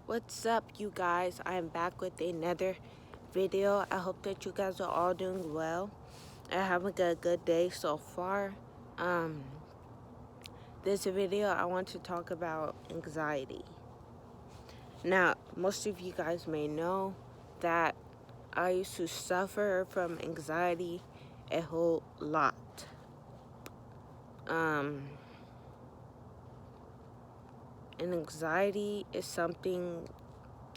What's up, you guys? I am back with another video. I hope that you guys are all doing well and having a good day so far. This video I want to talk about anxiety. Now, most of you guys may know that I used to suffer from anxiety a whole lot. And anxiety is something,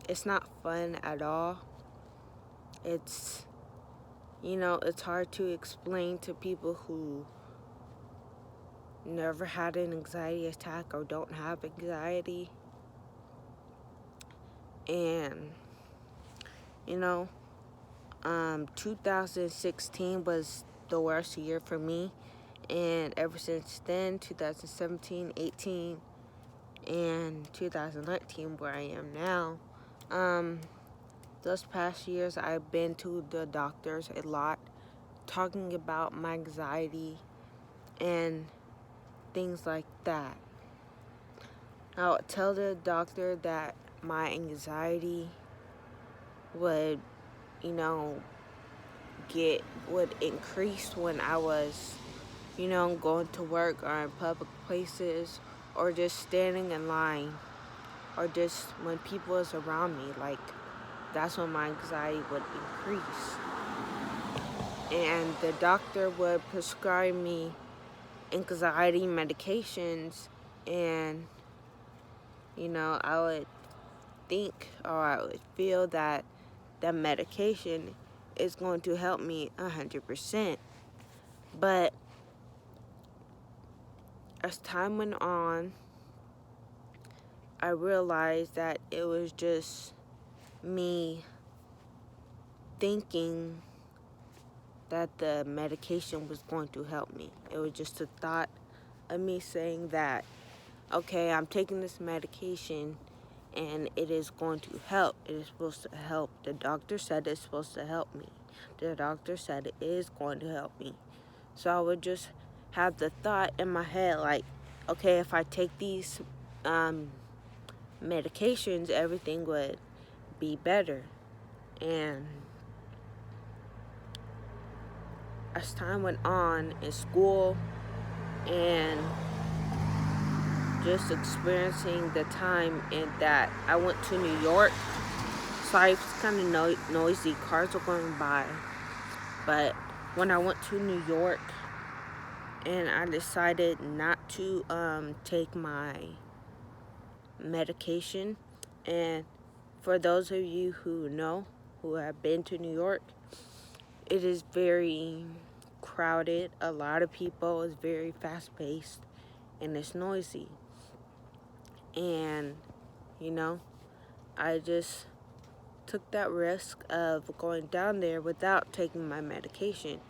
it's not fun at all. It's hard to explain to people who never had an anxiety attack or don't have anxiety. And, 2016 was the worst year for me. And ever since then, 2017, 18, and 2019, where I am now, those past years I've been to the doctors a lot, talking about my anxiety and things like that. I would tell the doctor that my anxiety would, would increase when I was, going to work or in public places or just standing in line or just when people was around me. Like, that's when my anxiety would increase. And the doctor would prescribe me anxiety medications, and I would think or I would feel that the medication is going to help me 100%. But as time went on, I realized that it was just me thinking that the medication was going to help me. It was just a thought of me saying that, okay, I'm taking this medication and it is going to help. It is supposed to help. The doctor said it's supposed to help me. The doctor said it is going to help me. So I would just have the thought in my head like, okay, if I take these medications, everything would be better. And as time went on in school and just experiencing the time in that I went to New York, so it was kind of noisy, cars were going by. But when I went to New York and I decided not to take my medication, and for those of you who know, who have been to New York, it is very crowded. A lot of people. It's very fast-paced and it's noisy. And, I just took that risk of going down there without taking my medication.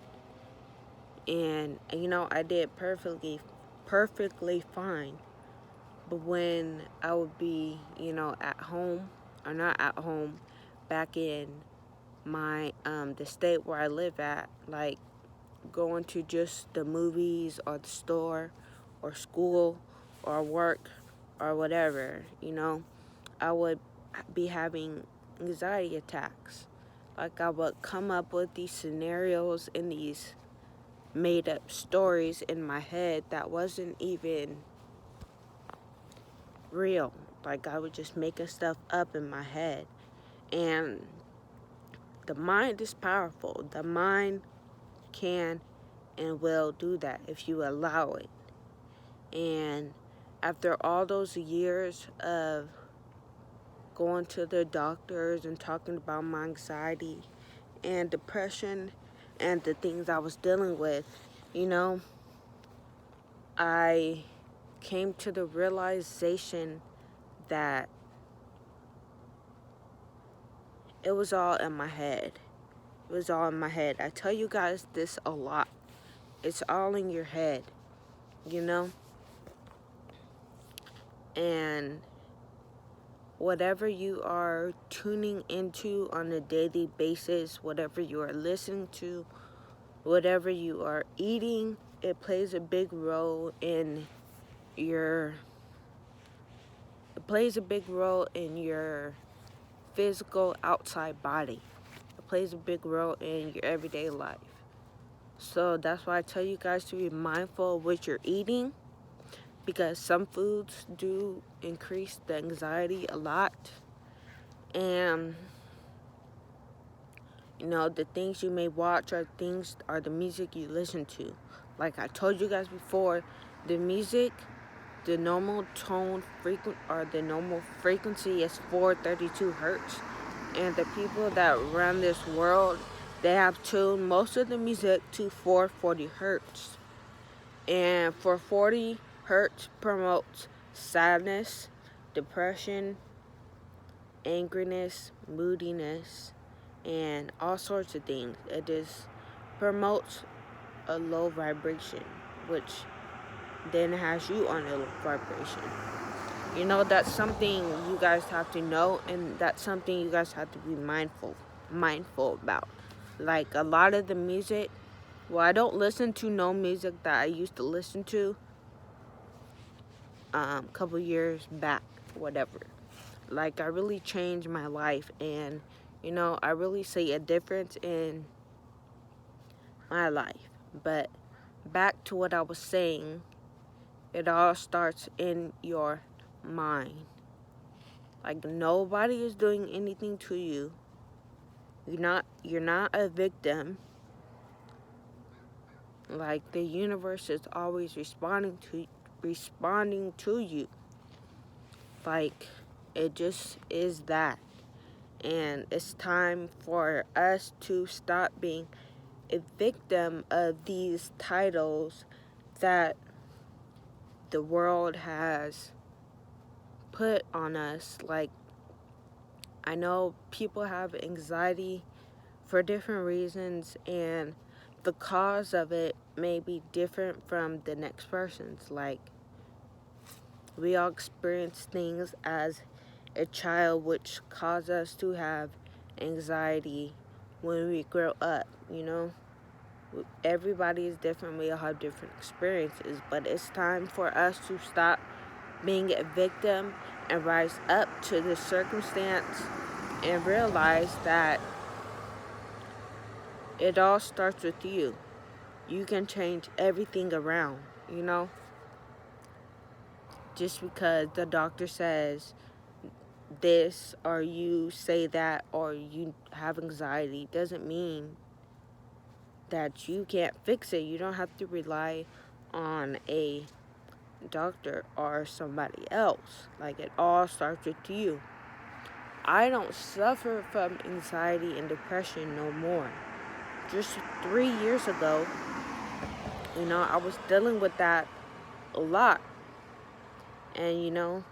And, I did perfectly fine. But when I would be, at home, or not at home, back in my, the state where I live at, like going to just the movies or the store or school or work or whatever, I would be having anxiety attacks. Like, I would come up with these scenarios and these made up stories in my head that wasn't even real. Like, I was just making stuff up in my head. And the mind is powerful. The mind can and will do that if you allow it. And after all those years of going to the doctors and talking about my anxiety and depression and the things I was dealing with, I came to the realization that it was all in my head. It was all in my head. I tell you guys this a lot. It's all in your head, And whatever you are tuning into on a daily basis, whatever you are listening to, whatever you are eating, it plays a big role in your It plays a big role in your physical outside body. It plays a big role in your everyday life. So that's why I tell you guys to be mindful of what you're eating, because some foods do increase the anxiety a lot. And the things you may watch are the music you listen to. Like I told you guys before, the music, the normal frequency is 432 hertz. And the people that run this world, they have tuned most of the music to 440 hertz. And 440 hertz promotes sadness, depression, angriness, moodiness, and all sorts of things. It just promotes a low vibration, which then has you on a low vibration. That's something you guys have to know, and that's something you guys have to be mindful about. Like a lot of the music, well, I don't listen to no music that I used to listen to a couple years back, whatever. Like I really changed my life, and I really see a difference in my life. But back to what I was saying, it all starts in your mind. Like nobody is doing anything to you. You're not a victim. Like the universe is always responding to you. Like it just is that. And it's time for us to stop being a victim of these titles that the world has put on us. Like, I know people have anxiety for different reasons, and the cause of it may be different from the next person's. Like, we all experience things as a child which cause us to have anxiety when we grow up. Everybody is different. We all have different experiences, but it's time for us to stop being a victim and rise up to the circumstance and realize that it all starts with you. You can change everything around, just because the doctor says this or you say that or you have anxiety doesn't mean that you can't fix it. You don't have to rely on a doctor or somebody else. Like, it all starts with you. I don't suffer from anxiety and depression no more. Just 3 years ago, I was dealing with that a lot. And,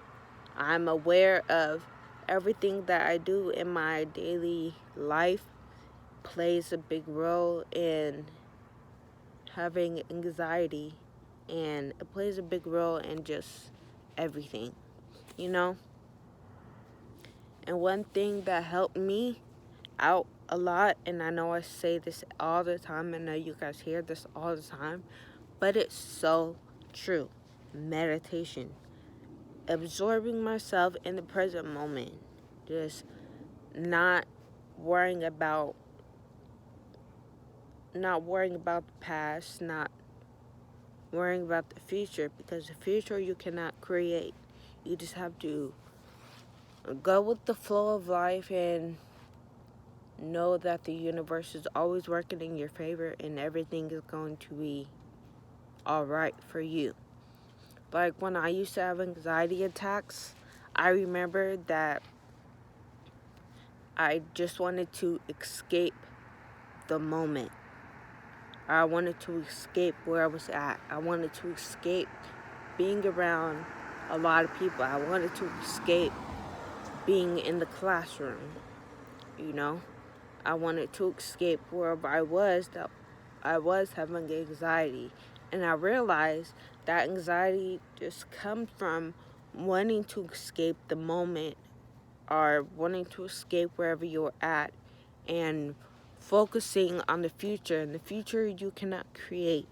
I'm aware of everything that I do in my daily life plays a big role in having anxiety, and it plays a big role in just everything, And one thing that helped me out a lot, and I know I say this all the time, I know you guys hear this all the time, but it's so true. Meditation. Absorbing myself in the present moment. Just not worrying about the past, not worrying about the future, because the future you cannot create. You just have to go with the flow of life and know that the universe is always working in your favor and everything is going to be alright for you. Like when I used to have anxiety attacks, I remember that I just wanted to escape the moment. I wanted to escape where I was at. I wanted to escape being around a lot of people. I wanted to escape being in the classroom, I wanted to escape wherever I was that I was having anxiety. And I realized that anxiety just comes from wanting to escape the moment or wanting to escape wherever you're at and focusing on the future. And the future you cannot create.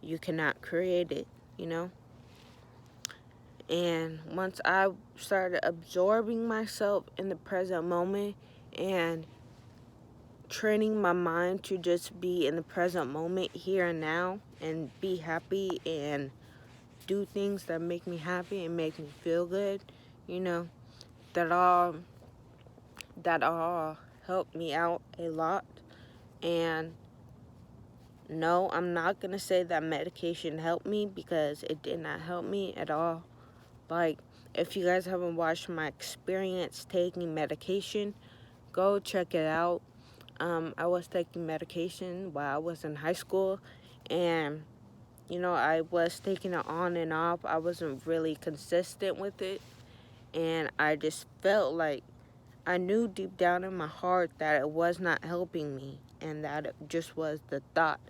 You cannot create it, And once I started absorbing myself in the present moment and training my mind to just be in the present moment here and now and be happy and do things that make me happy and make me feel good, you know, that all helped me out a lot. And no, I'm not gonna say that medication helped me, because it did not help me at all. Like, if you guys haven't watched my experience taking medication, go check it out. I was taking medication while I was in high school, and you know, I was taking it on and off. I wasn't really consistent with it, and I just felt like I knew deep down in my heart that it was not helping me, and that it just was the thought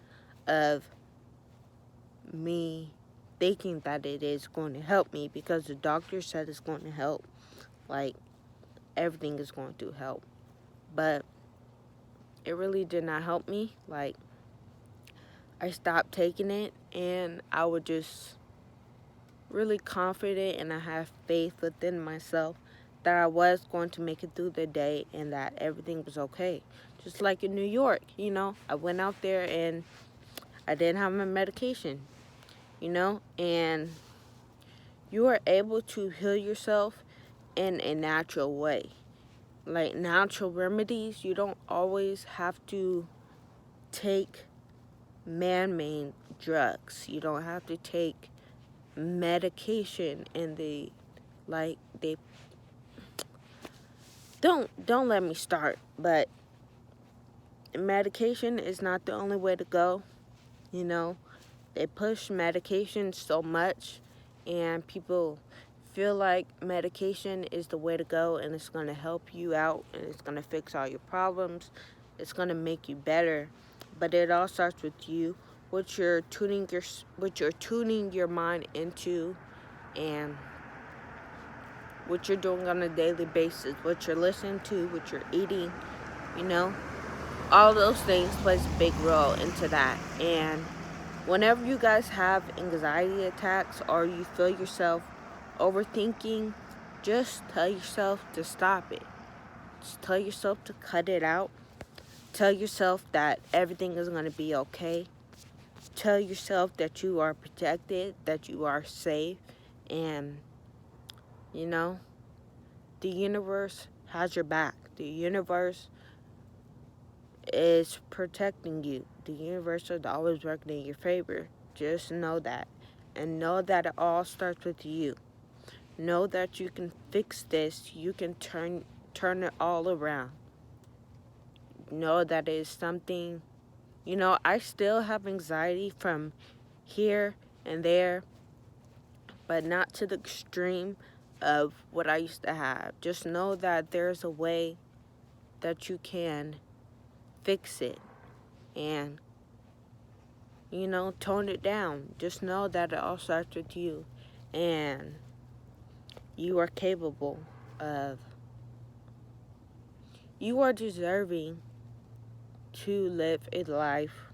of me thinking that it is going to help me because the doctor said it's going to help. Like, everything is going to help. But it really did not help me. Like, I stopped taking it, and I was just really confident, and I have faith within myself that I was going to make it through the day and that everything was okay. Just like in New York, you know, I went out there and I didn't have my medication, you know, and you are able to heal yourself in a natural way. Like, natural remedies, you don't always have to take man-made drugs. You don't have to take medication, and they don't let me start, but medication is not the only way to go. You know, they push medication so much, and people feel like medication is the way to go, and it's going to help you out, and it's going to fix all your problems. It's going to make you better. But it all starts with you, what you're tuning your mind into, and what you're doing on a daily basis, what you're listening to, what you're eating, you know. All those things plays a big role into that. And whenever you guys have anxiety attacks or you feel yourself overthinking, just tell yourself to stop it. Just tell yourself to cut it out. Tell yourself that everything is going to be okay. Tell yourself that you are protected, that you are safe, and, you know, the universe has your back. The universe is protecting you. The universe is always working in your favor. Just know that. And know that it all starts with you. Know that you can fix this. You can turn it all around. Know that it is something, you know, I still have anxiety from here and there, but not to the extreme of what I used to have. Just know that there's a way that you can fix it and, you know, tone it down. Just know that it all starts with you, and you are capable of, you are deserving to live a life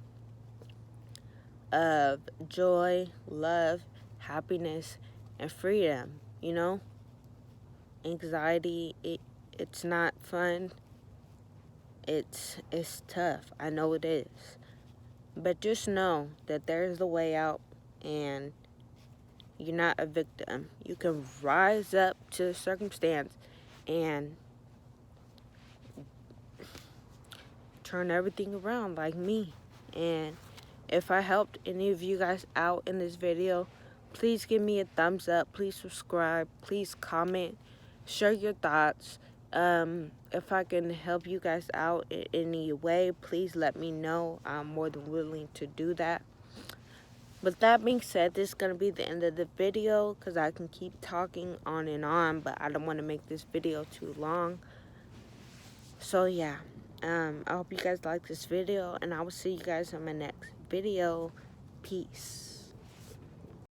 of joy, love, happiness, and freedom. You know, anxiety, it's not fun. It's tough. I know it is. But just know that there's a way out, and you're not a victim. You can rise up to the circumstance and turn everything around like me. And if I helped any of you guys out in this video, please give me a thumbs up. Please subscribe. Please comment. Share your thoughts. If I can help you guys out in any way, please let me know. I'm more than willing to do that. With that being said, this is going to be the end of the video, because I can keep talking on and on, but I don't want to make this video too long. So yeah, I hope you guys like this video, and I will see you guys in my next video. Peace.